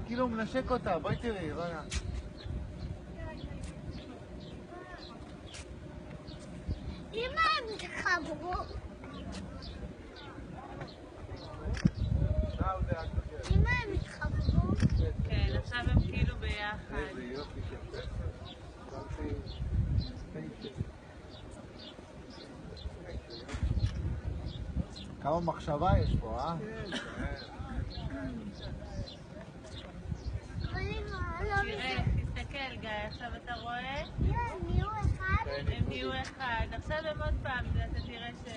כאילו הוא מנשק אותה, בואי תראי, רונה. אמא, הם התחברו. אמא, הם התחברו. כן, עכשיו הם כאילו ביחד. איזה יופי של כמה מחשבה יש פה, אה? תראה, תסתכל גיא, עכשיו אתה רואה? הם נהיו אחד. הם נהיו אחד. עכשיו הם עוד פעם, אתה תראה ש...